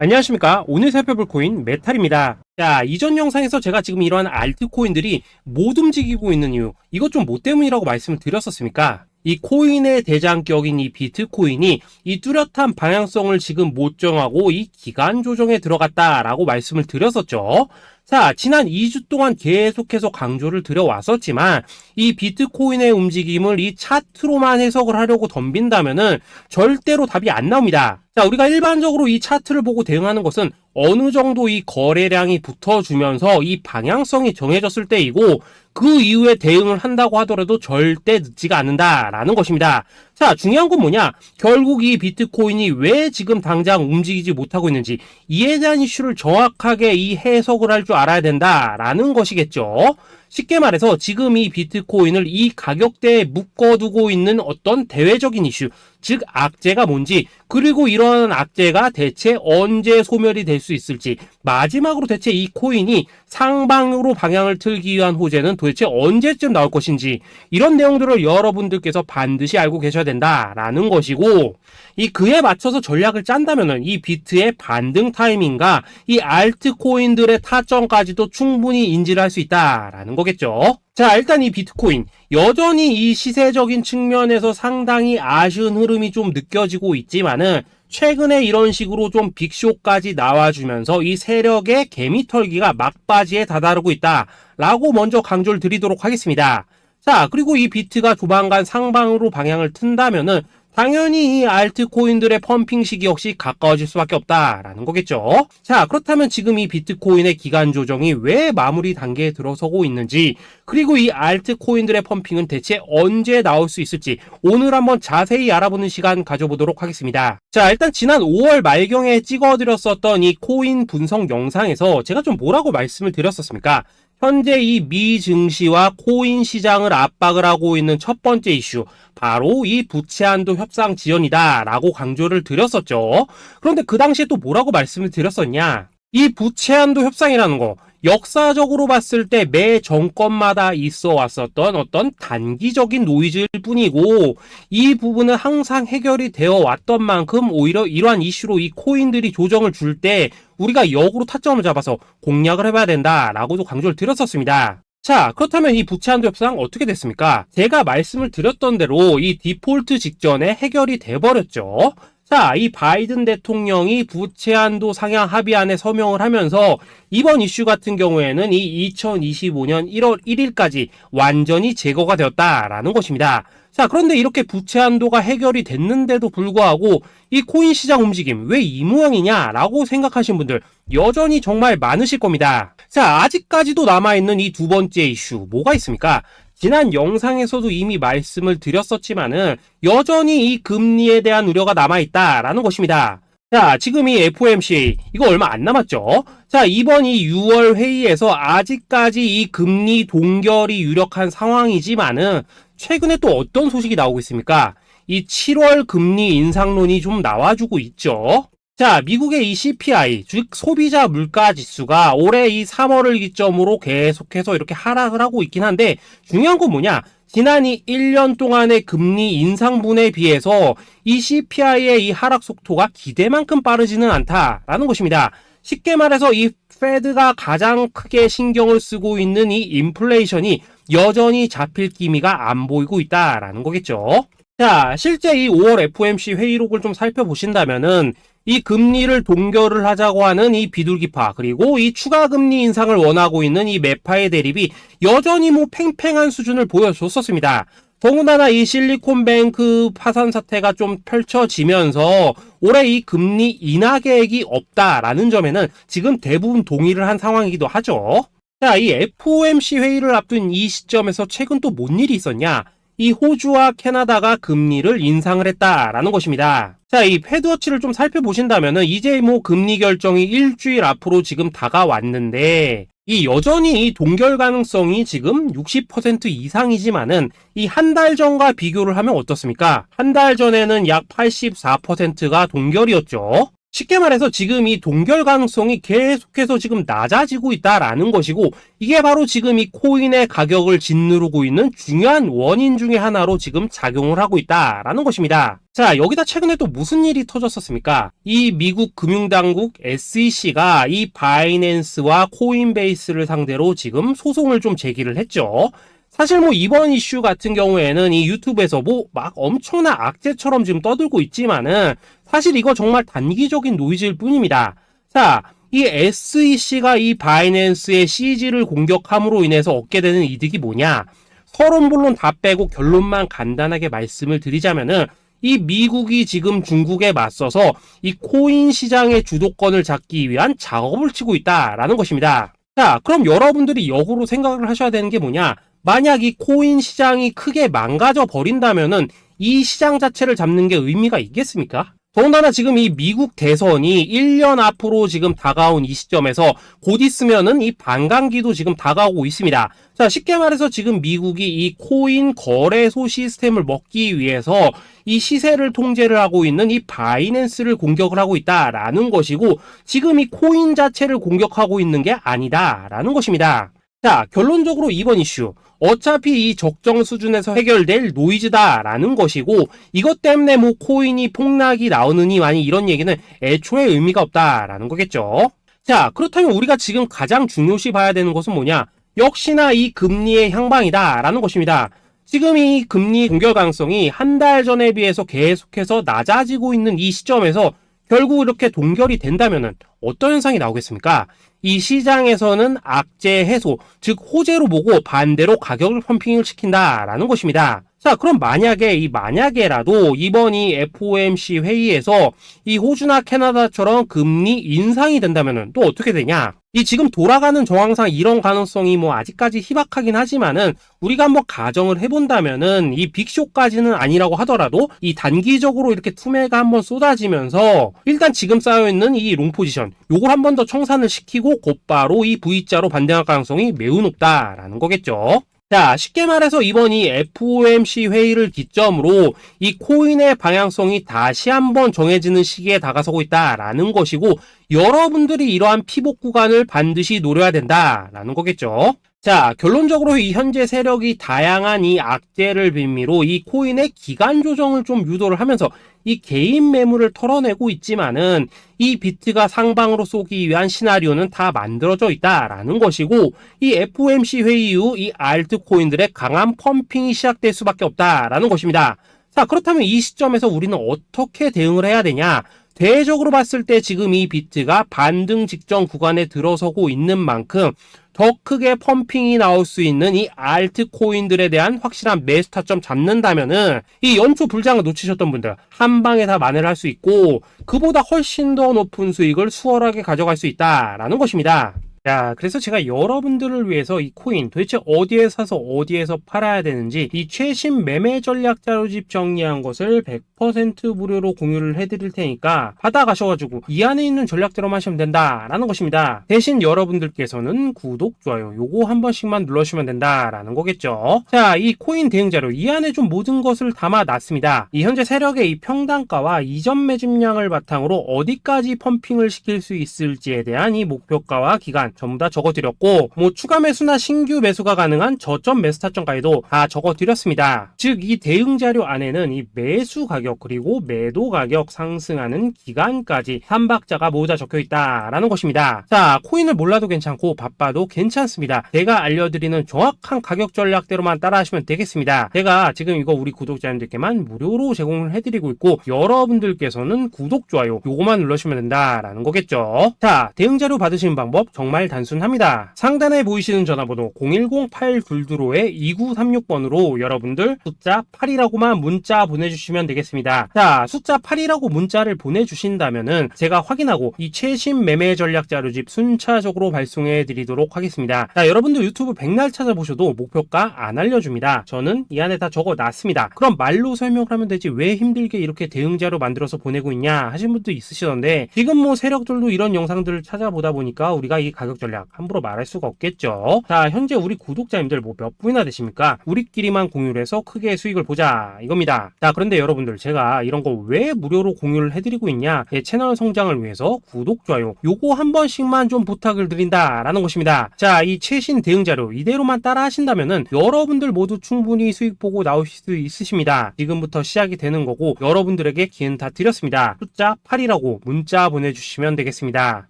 안녕하십니까. 오늘 살펴볼 코인 메탈입니다. 자, 이전 영상에서 제가 지금 이러한 알트코인들이 못 움직이고 있는 이유, 이것 좀 뭐 때문이라고 말씀을 드렸었습니까? 이 코인의 대장격인 이 비트코인이 이 뚜렷한 방향성을 지금 못 정하고 이 기간 조정에 들어갔다라고 말씀을 드렸었죠. 자, 지난 2주 동안 계속해서 강조를 드려왔었지만 이 비트코인의 움직임을 이 차트로만 해석을 하려고 덤빈다면은 절대로 답이 안 나옵니다. 자, 우리가 일반적으로 이 차트를 보고 대응하는 것은 어느 정도 이 거래량이 붙어주면서 이 방향성이 정해졌을 때이고, 그 이후에 대응을 한다고 하더라도 절대 늦지가 않는다라는 것입니다. 자, 중요한 건 뭐냐? 결국 이 비트코인이 왜 지금 당장 움직이지 못하고 있는지, 이에 대한 이슈를 정확하게 이 해석을 할 줄 알아야 된다라는 것이겠죠. 쉽게 말해서 지금 이 비트코인을 이 가격대에 묶어두고 있는 어떤 대외적인 이슈, 즉 악재가 뭔지, 그리고 이런 악재가 대체 언제 소멸이 될 수 있을지, 마지막으로 대체 이 코인이 상방으로 방향을 틀기 위한 호재는 도대체 언제쯤 나올 것인지, 이런 내용들을 여러분들께서 반드시 알고 계셔야 된다라는 것이고, 이 그에 맞춰서 전략을 짠다면은 이 비트의 반등 타이밍과 이 알트코인들의 타점까지도 충분히 인지를 할 수 있다라는 거겠죠. 자, 일단 이 비트코인 여전히 이 시세적인 측면에서 상당히 아쉬운 흐름이 좀 느껴지고 있지만은, 최근에 이런 식으로 좀 빅쇼까지 나와주면서 이 세력의 개미털기가 막바지에 다다르고 있다라고 먼저 강조를 드리도록 하겠습니다. 자, 그리고 이 비트가 조만간 상방으로 방향을 튼다면은 당연히 이 알트코인들의 펌핑 시기 역시 가까워질 수밖에 없다라는 거겠죠. 자, 그렇다면 지금 이 비트코인의 기간 조정이 왜 마무리 단계에 들어서고 있는지, 그리고 이 알트코인들의 펌핑은 대체 언제 나올 수 있을지 오늘 한번 자세히 알아보는 시간 가져보도록 하겠습니다. 자, 일단 지난 5월 말경에 찍어드렸었던 이 코인 분석 영상에서 제가 좀 뭐라고 말씀을 드렸었습니까? 현재 이 미 증시와 코인 시장을 압박을 하고 있는 첫 번째 이슈, 바로 이 부채 한도 협상 지연이다 라고 강조를 드렸었죠. 그런데 그 당시에 또 뭐라고 말씀을 드렸었냐? 이 부채 한도 협상이라는 거, 역사적으로 봤을 때 매 정권마다 있어 왔었던 어떤 단기적인 노이즈일 뿐이고, 이 부분은 항상 해결이 되어 왔던 만큼 오히려 이러한 이슈로 이 코인들이 조정을 줄 때 우리가 역으로 타점을 잡아서 공략을 해봐야 된다라고도 강조를 드렸었습니다. 자, 그렇다면 이 부채 한도 협상 어떻게 됐습니까? 제가 말씀을 드렸던 대로 이 디폴트 직전에 해결이 돼버렸죠. 자, 이 바이든 대통령이 부채 한도 상향 합의안에 서명을 하면서 이번 이슈 같은 경우에는 이 2025년 1월 1일까지 완전히 제거가 되었다라는 것입니다. 자, 그런데 이렇게 부채 한도가 해결이 됐는데도 불구하고 이 코인 시장 움직임 왜 이 모양이냐라고 생각하신 분들 여전히 정말 많으실 겁니다. 자, 아직까지도 남아있는 이 두 번째 이슈 뭐가 있습니까? 지난 영상에서도 이미 말씀을 드렸었지만은 여전히 이 금리에 대한 우려가 남아있다라는 것입니다. 자, 지금 이 FOMC 이거 얼마 안 남았죠? 자, 이번 이 6월 회의에서 아직까지 이 금리 동결이 유력한 상황이지만은 최근에 또 어떤 소식이 나오고 있습니까? 이 7월 금리 인상론이 좀 나와주고 있죠. 자, 미국의 이 CPI, 즉 소비자 물가 지수가 올해 이 3월을 기점으로 계속해서 이렇게 하락을 하고 있긴 한데, 중요한 건 뭐냐? 지난 이 1년 동안의 금리 인상분에 비해서 이 CPI의 이 하락 속도가 기대만큼 빠르지는 않다라는 것입니다. 쉽게 말해서 이 페드가 가장 크게 신경을 쓰고 있는 이 인플레이션이 여전히 잡힐 기미가 안 보이고 있다라는 거겠죠. 자, 실제 이 5월 FOMC 회의록을 좀 살펴보신다면은 이 금리를 동결을 하자고 하는 이 비둘기파, 그리고 이 추가 금리 인상을 원하고 있는 이 매파의 대립이 여전히 뭐 팽팽한 수준을 보여줬었습니다. 더군다나 이 실리콘뱅크 파산 사태가 좀 펼쳐지면서 올해 이 금리 인하 계획이 없다라는 점에는 지금 대부분 동의를 한 상황이기도 하죠. 자, 이 FOMC 회의를 앞둔 이 시점에서 최근 또 뭔 일이 있었냐? 이 호주와 캐나다가 금리를 인상을 했다라는 것입니다. 자, 이 패드워치를 좀 살펴보신다면은 이제 뭐 금리 결정이 일주일 앞으로 지금 다가왔는데, 이 여전히 이 동결 가능성이 지금 60% 이상이지만은 이 한 달 전과 비교를 하면 어떻습니까? 한 달 전에는 약 84%가 동결이었죠. 쉽게 말해서 지금 이 동결 가능성이 계속해서 지금 낮아지고 있다라는 것이고, 이게 바로 지금 이 코인의 가격을 짓누르고 있는 중요한 원인 중에 하나로 지금 작용을 하고 있다라는 것입니다. 자, 여기다 최근에 또 무슨 일이 터졌었습니까? 이 미국 금융당국 SEC가 이 바이낸스와 코인베이스를 상대로 지금 소송을 좀 제기를 했죠. 사실 뭐 이번 이슈 같은 경우에는 이 유튜브에서 뭐 막 엄청난 악재처럼 지금 떠들고 있지만은 사실 이거 정말 단기적인 노이즈일 뿐입니다. 자, 이 SEC가 이 바이낸스의 CG를 공격함으로 인해서 얻게 되는 이득이 뭐냐? 서론본론 다 빼고 결론만 간단하게 말씀을 드리자면은, 이 미국이 지금 중국에 맞서서 이 코인 시장의 주도권을 잡기 위한 작업을 치고 있다라는 것입니다. 자, 그럼 여러분들이 역으로 생각을 하셔야 되는 게 뭐냐? 만약 이 코인 시장이 크게 망가져 버린다면은 이 시장 자체를 잡는 게 의미가 있겠습니까? 더군다나 지금 이 미국 대선이 1년 앞으로 지금 다가온 이 시점에서 곧 있으면은 이 반감기도 지금 다가오고 있습니다. 자, 쉽게 말해서 지금 미국이 이 코인 거래소 시스템을 먹기 위해서 이 시세를 통제를 하고 있는 이 바이낸스를 공격을 하고 있다라는 것이고, 지금 이 코인 자체를 공격하고 있는 게 아니다라는 것입니다. 자, 결론적으로 이번 이슈, 어차피 이 적정 수준에서 해결될 노이즈다라는 것이고, 이것 때문에 뭐 코인이 폭락이 나오느니 많이 이런 얘기는 애초에 의미가 없다라는 거겠죠. 자, 그렇다면 우리가 지금 가장 중요시 봐야 되는 것은 뭐냐? 역시나 이 금리의 향방이다라는 것입니다. 지금 이 금리 동결 가능성이 한 달 전에 비해서 계속해서 낮아지고 있는 이 시점에서 결국 이렇게 동결이 된다면은 어떤 현상이 나오겠습니까? 이 시장에서는 악재 해소, 즉 호재로 보고 반대로 가격을 펌핑을 시킨다라는 것입니다. 자, 그럼 만약에라도 이번 이 FOMC 회의에서 이 호주나 캐나다처럼 금리 인상이 된다면은 또 어떻게 되냐? 이 지금 돌아가는 정황상 이런 가능성이 뭐 아직까지 희박하긴 하지만은, 우리가 한번 가정을 해본다면은 이 빅쇼까지는 아니라고 하더라도 이 단기적으로 이렇게 투매가 한번 쏟아지면서 일단 지금 쌓여있는 이 롱 포지션, 요걸 한 번 더 청산을 시키고 곧바로 이 V자로 반등할 가능성이 매우 높다라는 거겠죠. 자, 쉽게 말해서 이번 이 FOMC 회의를 기점으로 이 코인의 방향성이 다시 한번 정해지는 시기에 다가서고 있다라는 것이고, 여러분들이 이러한 피복 구간을 반드시 노려야 된다라는 거겠죠. 자, 결론적으로 이 현재 세력이 다양한 이 악재를 빌미로 이 코인의 기간 조정을 좀 유도를 하면서 이 개인 매물을 털어내고 있지만은, 이 비트가 상방으로 쏘기 위한 시나리오는 다 만들어져 있다라는 것이고, 이 FOMC 회의 이후 이 알트코인들의 강한 펌핑이 시작될 수밖에 없다라는 것입니다. 자, 그렇다면 이 시점에서 우리는 어떻게 대응을 해야 되냐? 대외적으로 봤을 때 지금 이 비트가 반등 직전 구간에 들어서고 있는 만큼 더 크게 펌핑이 나올 수 있는 이 알트코인들에 대한 확실한 매수 타점 잡는다면은 이 연초 불장을 놓치셨던 분들 한 방에 다 만회를 할 수 있고, 그보다 훨씬 더 높은 수익을 수월하게 가져갈 수 있다라는 것입니다. 자, 그래서 제가 여러분들을 위해서 이 코인 도대체 어디에 사서 어디에서 팔아야 되는지 이 최신 매매 전략 자료집 정리한 것을 100% 무료로 공유를 해드릴 테니까 받아가셔가지고 이 안에 있는 전략대로만 하시면 된다라는 것입니다. 대신 여러분들께서는 구독, 좋아요 요거 한 번씩만 눌러주시면 된다라는 거겠죠. 자, 이 코인 대응 자료 이 안에 좀 모든 것을 담아놨습니다. 이 현재 세력의 이 평단가와 이전 매집량을 바탕으로 어디까지 펌핑을 시킬 수 있을지에 대한 이 목표가와 기간 전부 다 적어드렸고, 뭐 추가 매수나 신규 매수가 가능한 저점 매수 타점까지도 다 적어드렸습니다. 즉 이 대응 자료 안에는 이 매수 가격 그리고 매도 가격 상승하는 기간까지 3박자가 모두 다 적혀있다라는 것입니다. 자, 코인을 몰라도 괜찮고 바빠도 괜찮습니다. 제가 알려드리는 정확한 가격 전략대로만 따라하시면 되겠습니다. 제가 지금 이거 우리 구독자님들께만 무료로 제공을 해드리고 있고, 여러분들께서는 구독, 좋아요 요거만 눌러주시면 된다라는 거겠죠. 자, 대응 자료 받으시는 방법 정말 단순합니다. 상단에 보이시는 전화번호 010-822-2936번으로 여러분들 숫자 8이라고만 문자 보내주시면 되겠습니다. 자, 숫자 8이라고 문자를 보내주신다면은 제가 확인하고 이 최신 매매 전략 자료집 순차적으로 발송해 드리도록 하겠습니다. 자, 여러분들 유튜브 백날 찾아보셔도 목표가 안 알려줍니다. 저는 이 안에 다 적어놨습니다. 그럼 말로 설명을 하면 되지 왜 힘들게 이렇게 대응 자료 만들어서 보내고 있냐 하신 분도 있으시던데, 지금 뭐 세력들도 이런 영상들을 찾아보다 보니까 우리가 이 가격 가격 전략 함부로 말할 수가 없겠죠. 자, 현재 우리 구독자님들 뭐 몇 분이나 되십니까? 우리끼리만 공유를 해서 크게 수익을 보자 이겁니다. 자, 그런데 여러분들 제가 이런 거 왜 무료로 공유를 해드리고 있냐? 채널 성장을 위해서 구독, 좋아요 요거 한 번씩만 좀 부탁을 드린다라는 것입니다. 자, 이 최신 대응 자료 이대로만 따라 하신다면은 여러분들 모두 충분히 수익 보고 나오실 수 있으십니다. 지금부터 시작이 되는 거고 여러분들에게 기회는 다 드렸습니다. 숫자 8이라고 문자 보내주시면 되겠습니다.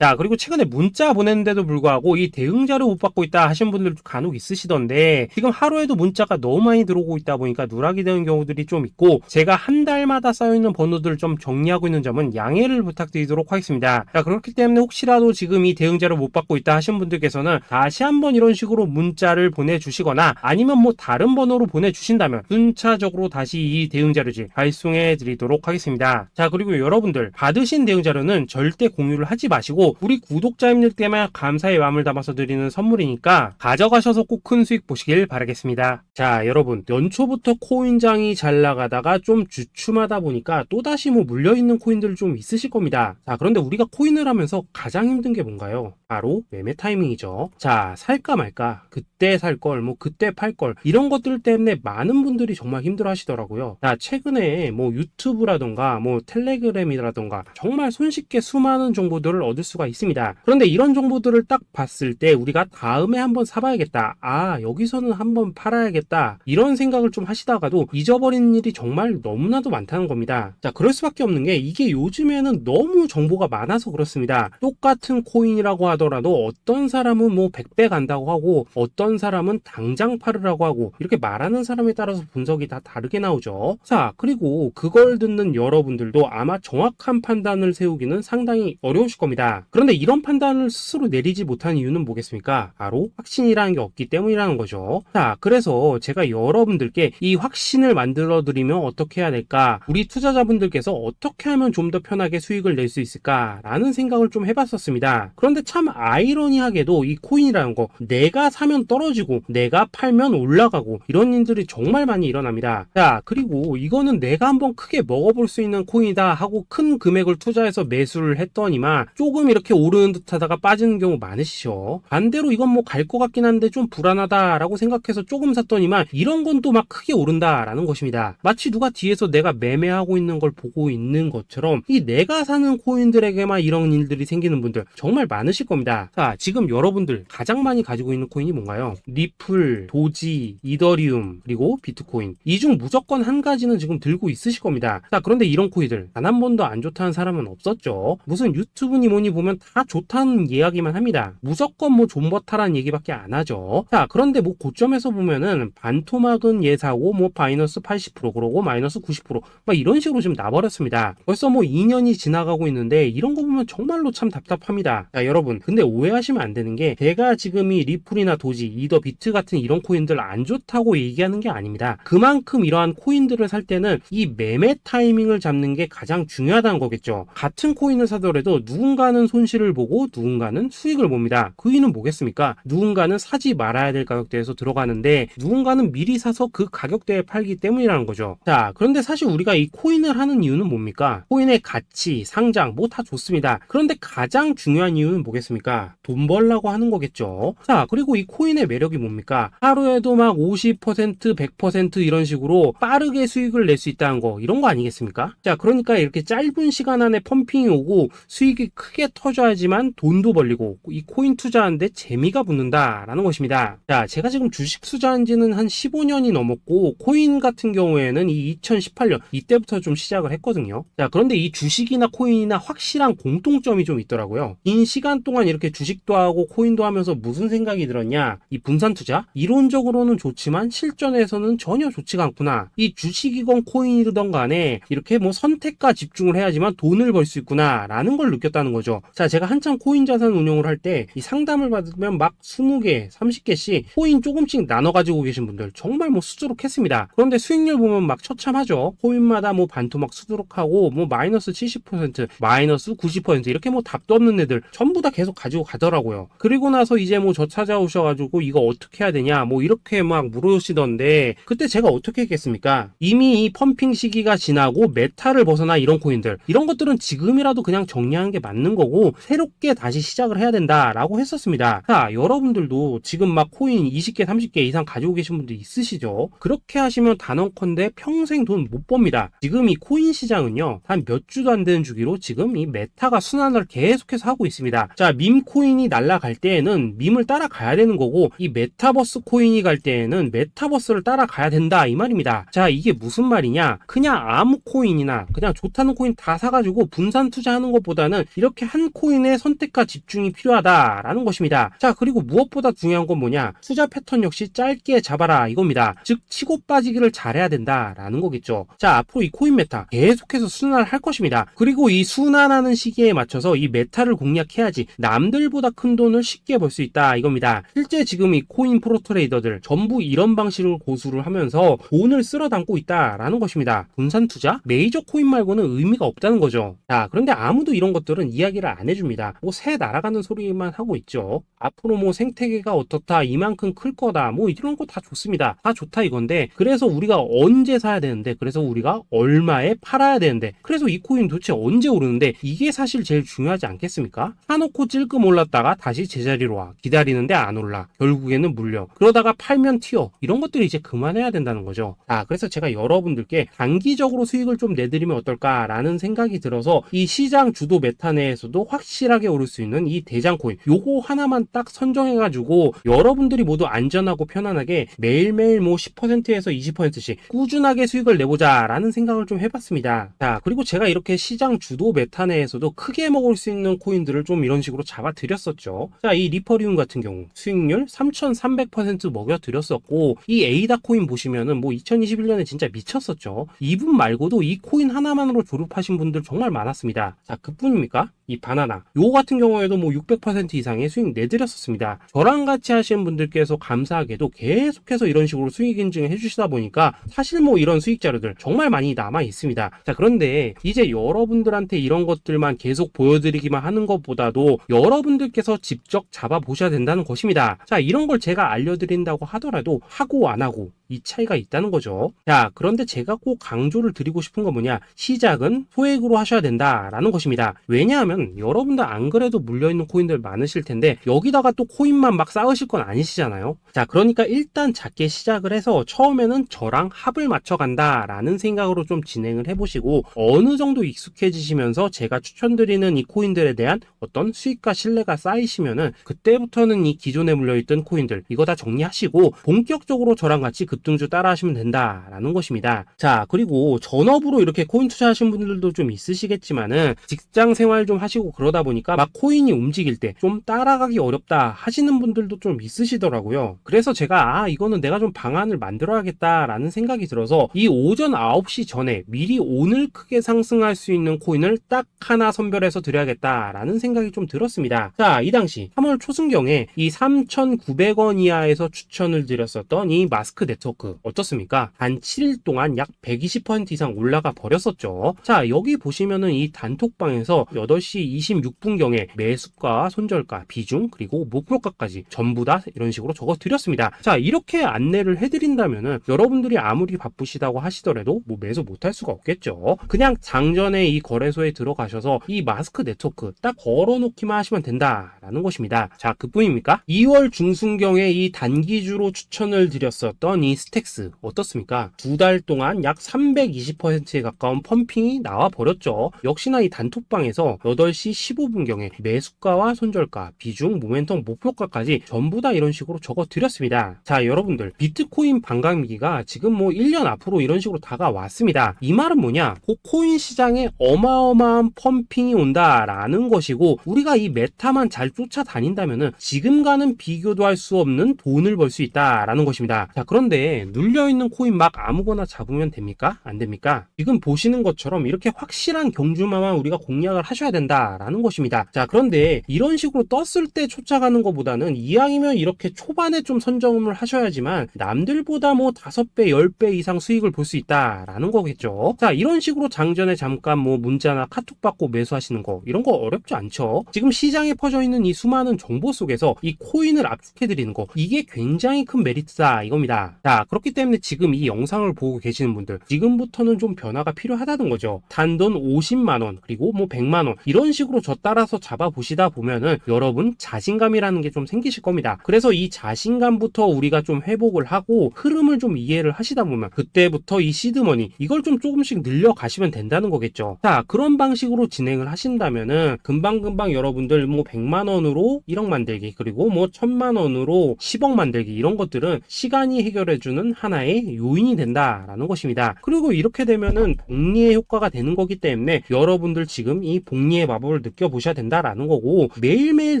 자, 그리고 최근에 문자 보냈는데도 불구하고 이 대응 자료 못 받고 있다 하신 분들도 간혹 있으시던데 지금 하루에도 문자가 너무 많이 들어오고 있다 보니까 누락이 되는 경우들이 좀 있고 제가 한 달마다 쌓여있는 번호들을 좀 정리하고 있는 점은 양해를 부탁드리도록 하겠습니다. 자, 그렇기 때문에 혹시라도 지금 이 대응 자료 못 받고 있다 하신 분들께서는 다시 한번 이런 식으로 문자를 보내주시거나 아니면 뭐 다른 번호로 보내주신다면 순차적으로 다시 이 대응 자료지 발송해 드리도록 하겠습니다. 자, 그리고 여러분들 받으신 대응 자료는 절대 공유를 하지 마시고 우리 구독자님들께만 감사의 마음을 담아서 드리는 선물이니까 가져가셔서 꼭 큰 수익 보시길 바라겠습니다. 자, 여러분 연초부터 코인장이 잘 나가다가 좀 주춤하다 보니까 또다시 뭐 물려있는 코인들 좀 있으실 겁니다. 자, 그런데 우리가 코인을 하면서 가장 힘든 게 뭔가요? 바로 매매 타이밍이죠. 자, 살까 말까, 그때 살 걸, 뭐 그때 팔 걸, 이런 것들 때문에 많은 분들이 정말 힘들어 하시더라고요. 자, 최근에 뭐 유튜브라던가 뭐 텔레그램이라던가 정말 손쉽게 수많은 정보들을 얻을 수가 있습니다. 그런데 이런 정보들을 딱 봤을 때 우리가 다음에 한번 사봐야겠다, 아 여기서는 한번 팔아야겠다, 이런 생각을 좀 하시다가도 잊어버리는 일이 정말 너무나도 많다는 겁니다. 자, 그럴 수밖에 없는 게 이게 요즘에는 너무 정보가 많아서 그렇습니다. 똑같은 코인이라고 하더라도 어떤 사람은 뭐 100배 간다고 하고 어떤 사람은 당장 팔으라고 하고 이렇게 말하는 사람에 따라서 분석이 다 다르게 나오죠. 자, 그리고 그걸 듣는 여러분들도 아마 정확한 판단을 세우기는 상당히 어려우실 겁니다. 그런데 이런 판단을 스스로 내리지 못한 이유는 뭐겠습니까? 바로 확신이라는 게 없기 때문이라는 거죠. 자, 그래서 제가 여러분들께 이 확신을 만들어 드리면 어떻게 해야 될까? 우리 투자자분들께서 어떻게 하면 좀 더 편하게 수익을 낼 수 있을까? 라는 생각을 좀 해봤었습니다. 그런데 참 아이러니하게도 이 코인이라는 거 내가 사면 떨어지고 내가 팔면 올라가고 이런 일들이 정말 많이 일어납니다. 자, 그리고 이거는 내가 한번 크게 먹어볼 수 있는 코인이다 하고 큰 금액을 투자해서 매수를 했더니만 조금 이렇게 오르는 듯 하다가 빠지는 경우 많으시죠. 반대로 이건 뭐 갈 것 같긴 한데 좀 불안하다라고 생각해서 조금 샀더니만 이런 건 또 막 크게 오른다라는 것입니다. 마치 누가 뒤에서 내가 매매하고 있는 걸 보고 있는 것처럼 이 내가 사는 코인들에게만 이런 일들이 생기는 분들 정말 많으실 겁니다. 자, 지금 여러분들 가장 많이 가지고 있는 코인이 뭔가요? 리플, 도지, 이더리움, 그리고 비트코인. 이 중 무조건 한 가지는 지금 들고 있으실 겁니다. 자, 그런데 이런 코인들 단 한 번도 안 좋다는 사람은 없었죠. 무슨 유튜브니 뭐니 보면 다 좋다는 이야기만 합니다. 무조건 뭐 존버타라는 얘기밖에 안 하죠. 자, 그런데 뭐 고점에서 보면은 반토막은 예사고 뭐 마이너스 80% 그러고 마이너스 90% 막 이런 식으로 지금 나버렸습니다. 벌써 뭐 2년이 지나가고 있는데 이런 거 보면 정말로 참 답답합니다. 자, 여러분 근데 오해하시면 안 되는 게 제가 지금 이 리플이나 도지, 이더, 비트 같은 이런 코인들 안 좋다고 얘기하는 게 아닙니다. 그만큼 이러한 코인들을 살 때는 이 매매 타이밍을 잡는 게 가장 중요하다는 거겠죠. 같은 코인을 사더라도 누군가는 손실을 보고 누군가는 수익을 봅니다. 그 이유는 뭐겠습니까? 누군가는 사지 말아야 될 가격대에서 들어가는데 누군가는 미리 사서 그 가격대에 팔기 때문이라는 거죠. 자, 그런데 사실 우리가 이 코인을 하는 이유는 뭡니까? 코인의 가치, 상장 뭐 다 좋습니다. 그런데 가장 중요한 이유는 뭐겠습니까? 돈 벌라고 하는 거겠죠. 자, 그리고 이 코인의 매력이 뭡니까? 하루에도 막 50%, 100% 이런 식으로 빠르게 수익을 낼 수 있다는 거, 이런 거 아니겠습니까? 자, 그러니까 이렇게 짧은 시간 안에 펌핑이 오고 수익이 크게 터져야지만 돈도 벌리고 이 코인 투자하는데 재미가 붙는다라는 것입니다. 자, 제가 지금 주식 투자한 지는 한 15년이 넘었고 코인 같은 경우에는 이 2018년 이때부터 좀 시작을 했거든요. 자, 그런데 이 주식이나 코인이나 확실한 공통점이 좀 있더라고요. 긴 시간 동안 이렇게 주식도 하고 코인도 하면서 무슨 생각이 들었냐? 이 분산 투자? 이론적으로는 좋지만 실전에서는 전혀 좋지가 않구나. 이 주식이건 코인이든 간에 이렇게 뭐 선택과 집중을 해야지만 돈을 벌 수 있구나 라는 걸 느꼈다는 거죠. 자, 제가 한참 코인 자산 운용을 할 때 이 상담을 받으면 막 20개, 30개씩 코인 조금씩 나눠 가지고 계신 분들 정말 뭐 수두룩했습니다. 그런데 수익률 보면 막 처참하죠. 코인마다 뭐 반토막 수두룩하고 뭐 마이너스 70%, 마이너스 90% 이렇게 뭐 답도 없는 애들 전부 다 계속 가지고 가더라고요. 그리고 나서 이제 뭐 저 찾아오셔가지고 이거 어떻게 해야 되냐 뭐 이렇게 막 물으시던데 그때 제가 어떻게 했겠습니까? 이미 이 펌핑 시기가 지나고 메타를 벗어나 이런 코인들 이런 것들은 지금이라도 그냥 정리하는 게 맞는 거고 새롭게 다시 시작을 해야 된다. 된다라고 했었습니다. 자, 여러분들도 지금 막 코인 20개, 30개 이상 가지고 계신 분들 있으시죠? 그렇게 하시면 단언컨대 평생 돈 못 법니다. 지금 이 코인 시장은요, 한 몇 주도 안 되는 주기로 지금 이 메타가 순환을 계속해서 하고 있습니다. 자, 밈 코인이 날아갈 때에는 밈을 따라가야 되는 거고, 이 메타버스 코인이 갈 때에는 메타버스를 따라가야 된다 이 말입니다. 자, 이게 무슨 말이냐? 그냥 아무 코인이나 그냥 좋다는 코인 다 사가지고 분산 투자하는 것보다는 이렇게 한 코인의 선택과 집중이 필요하다라는 것입니다. 자, 그리고 무엇보다 중요한 건 뭐냐? 투자 패턴 역시 짧게 잡아라 이겁니다. 즉 치고 빠지기를 잘해야 된다라는 거겠죠. 자, 앞으로 이 코인 메타 계속해서 순환을 할 것입니다. 그리고 이 순환하는 시기에 맞춰서 이 메타를 공략해야지 남들보다 큰 돈을 쉽게 벌 수 있다 이겁니다. 실제 지금 이 코인 프로 트레이더들 전부 이런 방식을 고수를 하면서 돈을 쓸어 담고 있다라는 것입니다. 분산 투자? 메이저 코인 말고는 의미가 없다는 거죠. 자, 그런데 아무도 이런 것들은 이야기를 안 해줍니다. 뭐 새 날아가는 소리만 하고 있죠. 앞으로 뭐 생태계가 어떻다, 이만큼 클 거다, 뭐 이런 거 다 좋습니다. 다 좋다 이건데, 그래서 우리가 언제 사야 되는데, 그래서 우리가 얼마에 팔아야 되는데, 그래서 이 코인 도대체 언제 오르는데, 이게 사실 제일 중요하지 않겠습니까? 사놓고 찔끔 올랐다가 다시 제자리로 와. 기다리는데 안 올라. 결국에는 물려. 그러다가 팔면 튀어. 이런 것들이 이제 그만해야 된다는 거죠. 자, 그래서 제가 여러분들께 단기적으로 수익을 좀 내드리면 어떨까라는 생각이 들어서 이 시장 주도 메타 내에서도 확실하게 오를 수 있는 이 대장 코인, 요거 하나만 딱 선정해가지고 여러분들이 모두 안전하고 편안하게 매일매일 뭐 10%에서 20%씩 꾸준하게 수익을 내보자라는 생각을 좀 해봤습니다. 자, 그리고 제가 이렇게 시장 주도 메타 내에서도 크게 먹을 수 있는 코인들을 좀 이런 식으로 잡아드렸었죠. 자, 이 리퍼리움 같은 경우 수익률 3,300% 먹여드렸었고, 이 에이다 코인 보시면은 뭐 2021년에 진짜 미쳤었죠. 이분 말고도 이 코인 하나만으로 졸업하신 분들 정말 많았습니다. 자, 그뿐입니까? 이 바나나 요거 같은 경우에도 뭐 600% 이상의 수익 내드렸었습니다. 저랑 같이 하시는 분들께서 감사하게도 계속해서 이런 식으로 수익 인증을 해주시다 보니까 사실 뭐 이런 수익 자료들 정말 많이 남아 있습니다. 자, 그런데 이제 여러분들한테 이런 것들만 계속 보여드리기만 하는 것보다도 여러분들께서 직접 잡아보셔야 된다는 것입니다. 자, 이런 걸 제가 알려드린다고 하더라도 하고 안 하고 이 차이가 있다는 거죠. 자, 그런데 제가 꼭 강조를 드리고 싶은 건 뭐냐? 시작은 소액으로 하셔야 된다라는 것입니다. 왜냐하면 여러분들 안 그래도 물려있는 코인들 많으실 텐데 여기다가 또 코인만 막 쌓으실 건 아니시잖아요. 자, 그러니까 일단 작게 시작을 해서 처음에는 저랑 합을 맞춰간다라는 생각으로 좀 진행을 해보시고, 어느 정도 익숙해지시면서 제가 추천드리는 이 코인들에 대한 어떤 수익과 신뢰가 쌓이시면은 그때부터는 이 기존에 물려있던 코인들 이거 다 정리하시고 본격적으로 저랑 같이 급등주 따라 하시면 된다라는 것입니다. 자, 그리고 전업으로 이렇게 코인 투자하신 분들도 좀 있으시겠지만은 직장 생활 좀 하시고 그러다 보니까 막 코인이 움직일 때 좀 따라가기 어렵다 하시는 분들도 좀 있으시더라고요. 그래서 제가 이거는 내가 좀 방안을 만들어야겠다라는 생각이 들어서 이 오전 9시 전에 미리 오늘 크게 상승할 수 있는 코인을 딱 하나 선별해서 드려야겠다라는 생각이 좀 들었습니다. 자, 이 당시 3월 초순경에 이 3,900원 이하에서 추천을 드렸었던 이 마스크 네트워크 어떻습니까? 단 7일 동안 약 120% 이상 올라가 버렸었죠. 자, 여기 보시면은 이 단톡방에서 8시 26분경에 매수가, 손절가, 비중, 그리고 목표가까지 전부 다 이런 식으로 적어 드렸습니다. 자, 이렇게 안내를 해드린다면은 여러분들이 아무리 바쁘시다고 하시더라도 뭐 매수 못할 수가 없겠죠. 그냥 장전에 이 거래소에 들어가셔서 이 마스크 네트워크 딱 걸어놓기만 하시면 된다라는 것입니다. 자, 그뿐입니까? 2월 중순경에 이 단기주로 추천을 드렸었던 이 스택스 어떻습니까? 2달 동안 약 320%에 가까운 펌핑이 나와 버렸죠. 역시나 이 단톡방에서 8시 15분경에 매수가와 손절가, 비중, 모멘텀, 목표가까지 전부 다 이런 식으로 적어 드렸습니다. 자, 여러분들 비트코인 반감기가 지금 뭐 1년 앞으로 이런 식으로 다가왔습니다. 이 말은 뭐냐? 그 코인 시장에 어마어마한 펌핑이 온다라는 것이고, 우리가 이 메타만 잘 쫓아다닌다면은 지금과는 비교도 할 수 없는 돈을 벌 수 있다라는 것입니다. 자, 그런데 눌려있는 코인 막 아무거나 잡으면 됩니까? 안 됩니까? 지금 보시는 것처럼 이렇게 확실한 경주마만 우리가 공략을 하셔야 된다라는 것입니다. 자, 그런데 이런 식으로 떴을 때 쫓아가는 것보다는 이왕이면 이렇게 초반에 좀 선점을 하셔야지만 남들보다 뭐 5배, 10배 이상 수익을 볼 수 있다라는 거겠죠. 자, 이런 식으로 장전에 잠깐 뭐 문자나 카톡 받고 매수하시는 거 이런 거 어렵지 않죠. 지금 시장에 퍼져 있는 이 수많은 정보 속에서 이 코인을 압축해 드리는 거, 이게 굉장히 큰 메리트다 이겁니다. 자, 자, 그렇기 때문에 지금 이 영상을 보고 계시는 분들, 지금부터는 좀 변화가 필요하다는 거죠. 단돈 50만원, 그리고 뭐 100만원, 이런 식으로 저 따라서 잡아보시다 보면은 여러분 자신감이라는 게 좀 생기실 겁니다. 그래서 이 자신감부터 우리가 좀 회복을 하고 흐름을 좀 이해를 하시다 보면 그때부터 이 시드머니, 이걸 좀 조금씩 늘려가시면 된다는 거겠죠. 자, 그런 방식으로 진행을 하신다면은 금방금방 여러분들 뭐 100만원으로 1억 만들기, 그리고 뭐 1000만원으로 10억 만들기, 이런 것들은 시간이 해결해주는 하나의 요인이 된다라는 것입니다. 그리고 이렇게 되면은 복리의 효과가 되는 거기 때문에 여러분들 지금 이 복리의 마법을 느껴보셔야 된다라는 거고, 매일매일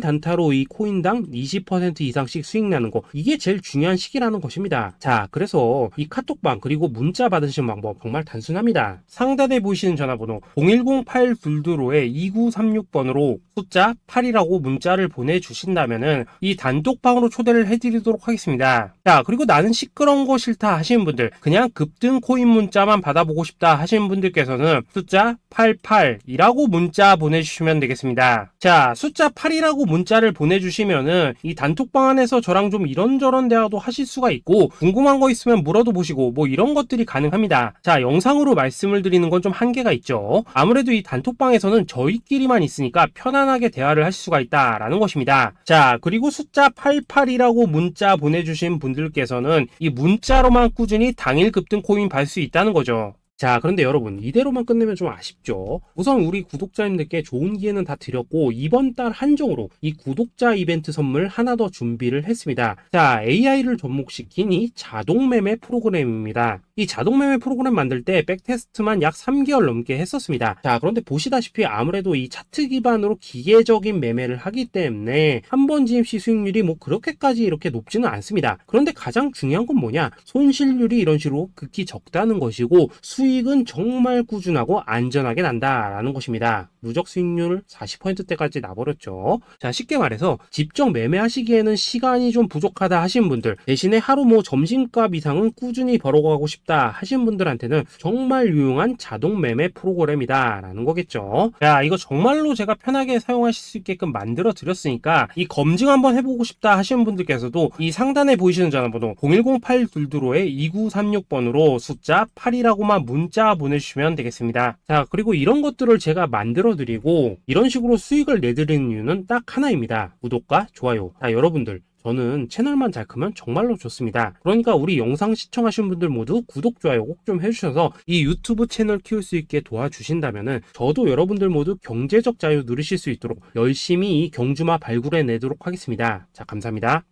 단타로 이 코인당 20% 이상씩 수익 나는 거, 이게 제일 중요한 시기라는 것입니다. 자, 그래서 이 카톡방 그리고 문자 받으시는 방법 정말 단순합니다. 상단에 보이시는 전화번호 010-8222-2936번으로 숫자 8이라고 문자를 보내주신다면은 이 단톡방으로 초대를 해드리도록 하겠습니다. 자, 그리고 나는 시끄러운 거 싫다 하시는 분들, 그냥 급등 코인 문자만 받아보고 싶다 하시는 분들께서는 숫자 88이라고 문자 보내주시면 되겠습니다. 자, 숫자 8이라고 문자를 보내주시면은 이 단톡방 안에서 저랑 좀 이런저런 대화도 하실 수가 있고, 궁금한 거 있으면 물어도 보시고 뭐 이런 것들이 가능합니다. 자, 영상으로 말씀을 드리는 건 좀 한계가 있죠. 아무래도 이 단톡방에서는 저희끼리만 있으니까 편안하게 대화를 하실 수가 있다라는 것입니다. 자, 그리고 숫자 88이라고 문자 보내주신 분들께서는 이 문자로만 꾸준히 당일 급등 코인 받을 수 있다는 거죠. 자, 그런데 여러분, 이대로만 끝내면 좀 아쉽죠. 우선 우리 구독자님들께 좋은 기회는 다 드렸고, 이번 달 한정으로 이 구독자 이벤트 선물 하나 더 준비를 했습니다. 자, AI를 접목시킨 이 자동 매매 프로그램입니다. 이 자동 매매 프로그램 만들 때 백테스트만 약 3개월 넘게 했었습니다. 자, 그런데 보시다시피 아무래도 이 차트 기반으로 기계적인 매매를 하기 때문에 한 번 GMC 수익률이 뭐 그렇게까지 이렇게 높지는 않습니다. 그런데 가장 중요한 건 뭐냐? 손실률이 이런 식으로 극히 적다는 것이고, 수익은 정말 꾸준하고 안전하게 난다라는 것입니다. 누적 수익률 40%대까지 나버렸죠. 자, 쉽게 말해서 직접 매매하시기에는 시간이 좀 부족하다 하시는 분들, 대신에 하루 뭐 점심값 이상은 꾸준히 벌어가고 싶다 하시는 분들한테는 정말 유용한 자동 매매 프로그램이다 라는 거겠죠. 자, 이거 정말로 제가 편하게 사용하실 수 있게끔 만들어 드렸으니까 이 검증 한번 해보고 싶다 하시는 분들께서도 이 상단에 보이시는 전화번호 010-8222-2936번으로 숫자 8이라고만 문자 보내주시면 되겠습니다. 자, 그리고 이런 것들을 제가 만들어 드리고 이런 식으로 수익을 내드리는 이유는 딱 하나입니다. 구독과 좋아요. 자, 여러분들, 저는 채널만 잘 크면 정말로 좋습니다. 그러니까 우리 영상 시청하시는 분들 모두 구독, 좋아요 꼭 좀 해주셔서 이 유튜브 채널 키울 수 있게 도와주신다면은 저도 여러분들 모두 경제적 자유 누리실 수 있도록 열심히 이 경주마 발굴해 내도록 하겠습니다. 자, 감사합니다.